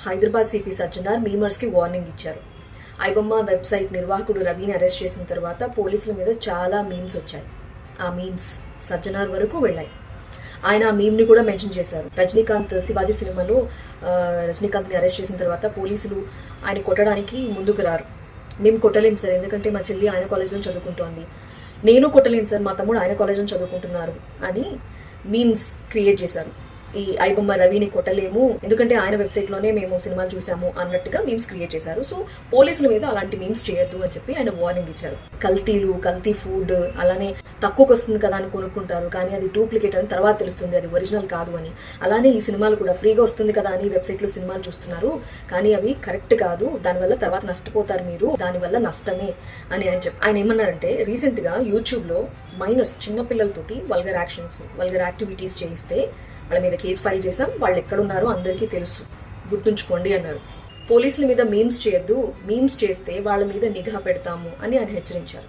Hyderabad CP Sajjanar మీమర్స్కి warning ఇచ్చారు. IBomma website నిర్వాహకుడు రవిని అరెస్ట్ చేసిన తర్వాత పోలీసుల మీద చాలా మీమ్స్ వచ్చాయి. ఆ మీమ్స్ సజ్జనార్ వరకు వెళ్ళాయి. ఆయన ఆ మీమ్ని కూడా మెన్షన్ చేశారు. రజనీకాంత్ శివాజీ సినిమాలో రజనీకాంత్ని అరెస్ట్ చేసిన తర్వాత పోలీసులు ఆయన కొట్టడానికి ముందుకు రారు. మేము కొట్టలేం సార్, ఎందుకంటే మా చెల్లి ఆయన కాలేజ్లో చదువుకుంటోంది. నేను కొట్టలేను సార్, మా తమ్ముడు ఆయన కాలేజ్లో చదువుకుంటున్నారు అని మీమ్స్ క్రియేట్ చేశారు. ఈ ఐబొమ్మ రవిని కొట్టలేము, ఎందుకంటే ఆయన వెబ్సైట్లోనే మేము సినిమాలు చూసాము అన్నట్టుగా మీమ్స్ క్రియేట్ చేశారు. సో పోలీసుల మీద అలాంటి మీమ్స్ చేయొద్దు అని చెప్పి ఆయన వార్నింగ్ ఇచ్చారు. కల్తీ ఫుడ్ అలానే తక్కువకి వస్తుంది కదా అని కొనుక్కుంటారు, కానీ అది డూప్లికేట్ అని తర్వాత తెలుస్తుంది, అది ఒరిజినల్ కాదు అని. అలానే ఈ సినిమాలు కూడా ఫ్రీగా వస్తుంది కదా అని వెబ్సైట్లో సినిమాలు చూస్తున్నారు, కానీ అవి కరెక్ట్ కాదు, దానివల్ల తర్వాత నష్టపోతారు మీరు, దానివల్ల నష్టమే అని ఆయన ఏమన్నారంటే, రీసెంట్గా యూట్యూబ్లో మైనర్స్ చిన్నపిల్లలతోటి వల్గర్ యాక్టివిటీస్ చేయిస్తే వాళ్ళ మీద కేసు ఫైల్ చేసాం, వాళ్ళు ఎక్కడున్నారో అందరికీ తెలుసు, గుర్తుంచుకోండి అన్నారు. పోలీసుల మీద మీమ్స్ చేయొద్దు, మీమ్స్ చేస్తే వాళ్ళ మీద నిఘా పెడతాము అని ఆయన హెచ్చరించారు.